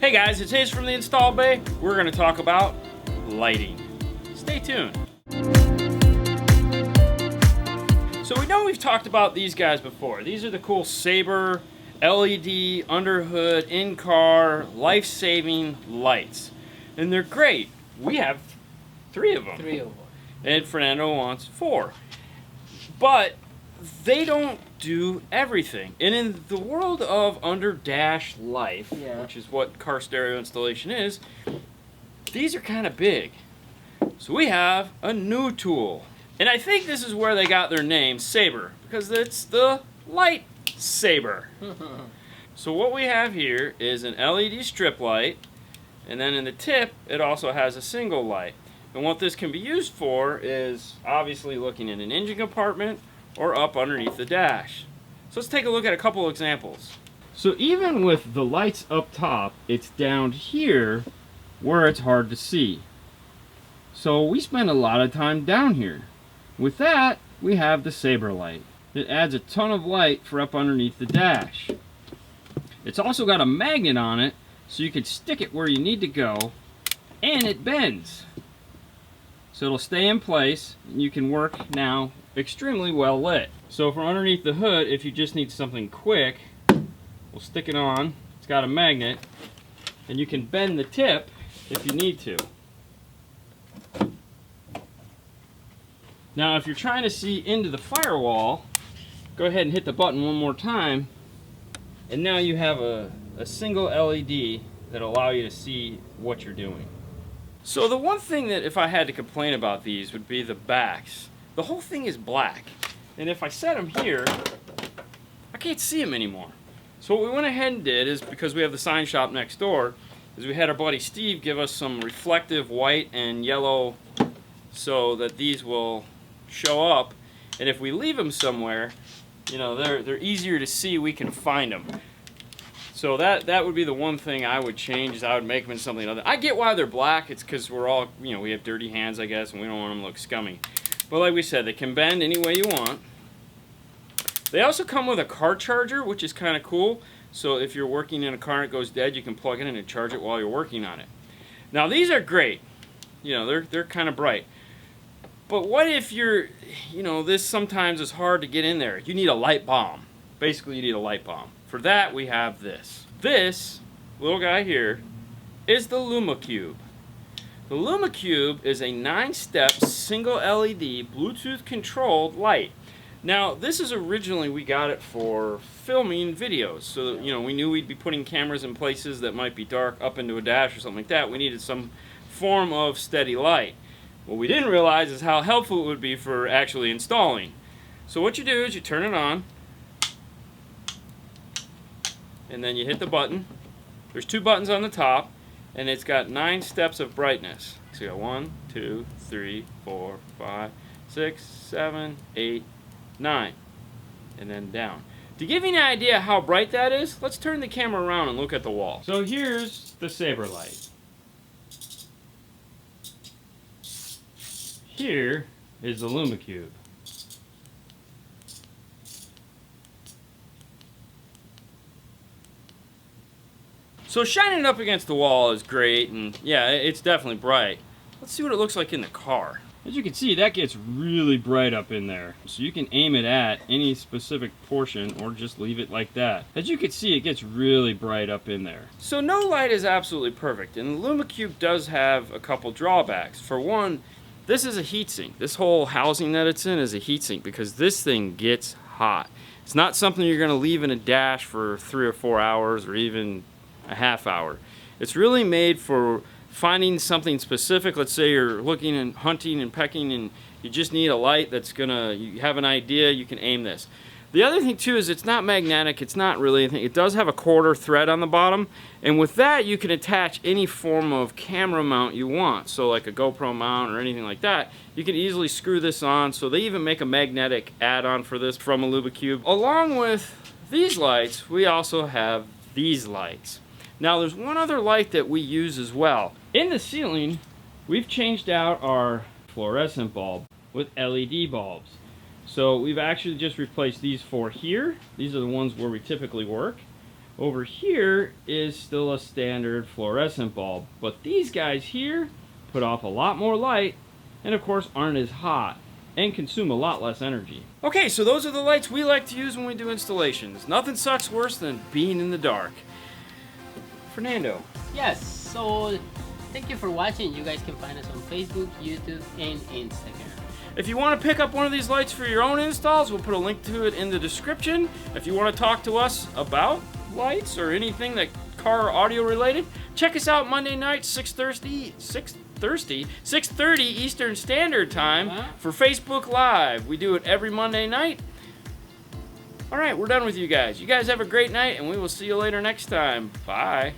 Hey guys, it's Hayes from the Install Bay. We're going to talk about lighting. Stay tuned. So we know we've talked about these guys before. These are the cool Sabre LED underhood in-car life-saving lights. And they're great. We have 3 of them. 3 of them. And Fernando wants 4. But they don't do everything. And in the world of under-dash life, which is what car stereo installation is, these are kind of big. So we have a new tool. And I think this is where they got their name, Sabre, because it's the light saber. So what we have here is an LED strip light, and then in the tip it also has a single light. And what this can be used for is obviously looking in an engine compartment or up underneath the dash. So let's take a look at a couple examples. So even with the lights up top, it's down here where it's hard to see. So we spend a lot of time down here. With that, we have the Sabre light. It adds a ton of light for up underneath the dash. It's also got a magnet on it, so you can stick it where you need to go, and it bends. So it'll stay in place, and you can work now extremely well lit. So from underneath the hood, if you just need something quick, we'll stick it on. It's got a magnet, and you can bend the tip if you need to. Now if you're trying to see into the firewall, go ahead and hit the button one more time, and now you have a single LED that'll allow you to see what you're doing. So the one thing that if I had to complain about these would be the backs. The whole thing is black, and if I set them here, I can't see them anymore. So what we went ahead and did is, because we have the sign shop next door, is we had our buddy Steve give us some reflective white and yellow so that these will show up, and if we leave them somewhere, you know, they're easier to see, we can find them. So that would be the one thing I would change, is I would make them in something other. I get why they're black. It's because we're all, you know, we have dirty hands, I guess, and we don't want them to look scummy. But like we said, they can bend any way you want. They also come with a car charger, which is kind of cool. So if you're working in a car and it goes dead, you can plug it in and charge it while you're working on it. Now these are great. You know, they're kind of bright. But what if you're, you know, this sometimes is hard to get in there. You need a light bomb. Basically, you need a light bomb. For that, we have this. This little guy here is the Luma Cube. The Luma Cube is a 9-step single LED Bluetooth controlled light. Now, this is originally, we got it for filming videos. So, you know, we knew we'd be putting cameras in places that might be dark up into a dash or something like that. We needed some form of steady light. What we didn't realize is how helpful it would be for actually installing. So what you do is you turn it on, and then you hit the button. There's 2 buttons on the top, and it's got 9 steps of brightness. So you got 1, 2, 3, 4, 5, 6, 7, 8, 9, and then down. To give you an idea how bright that is, let's turn the camera around and look at the wall. So here's the Sabre light. Here is the Luma Cube. So shining it up against the wall is great, and yeah, it's definitely bright. Let's see what it looks like in the car. As you can see, that gets really bright up in there. So you can aim it at any specific portion or just leave it like that. As you can see, it gets really bright up in there. So no light is absolutely perfect, and the Luma Cube does have a couple drawbacks. For one, this is a heatsink. This whole housing that it's in is a heatsink because this thing gets hot. It's not something you're going to leave in a dash for 3 or 4 hours or even a half hour. It's really made for finding something specific. Let's say you're looking and hunting and pecking and you just need a light that's gonna, you have an idea, you can aim this. The other thing too is it's not magnetic, it's not really anything. It does have a 1/4 thread on the bottom, and with that you can attach any form of camera mount you want. So like a GoPro mount or anything like that, you can easily screw this on. So they even make a magnetic add-on for this from a Luma Cube. Along with these lights, we also have these lights. Now there's one other light that we use as well. In the ceiling, we've changed out our fluorescent bulb with LED bulbs. So we've actually just replaced these 4 here. These are the ones where we typically work. Over here is still a standard fluorescent bulb, but these guys here put off a lot more light and of course aren't as hot and consume a lot less energy. Okay, so those are the lights we like to use when we do installations. Nothing sucks worse than being in the dark. Fernando. Yes, so thank you for watching. You guys can find us on Facebook, YouTube, and Instagram. If you want to pick up one of these lights for your own installs, we'll put a link to it in the description. If you want to talk to us about lights or anything that car or audio related, check us out Monday night, 6:30 Eastern Standard Time for Facebook Live. We do it every Monday night. All right, we're done with you guys. You guys have a great night, and we will see you later next time. Bye.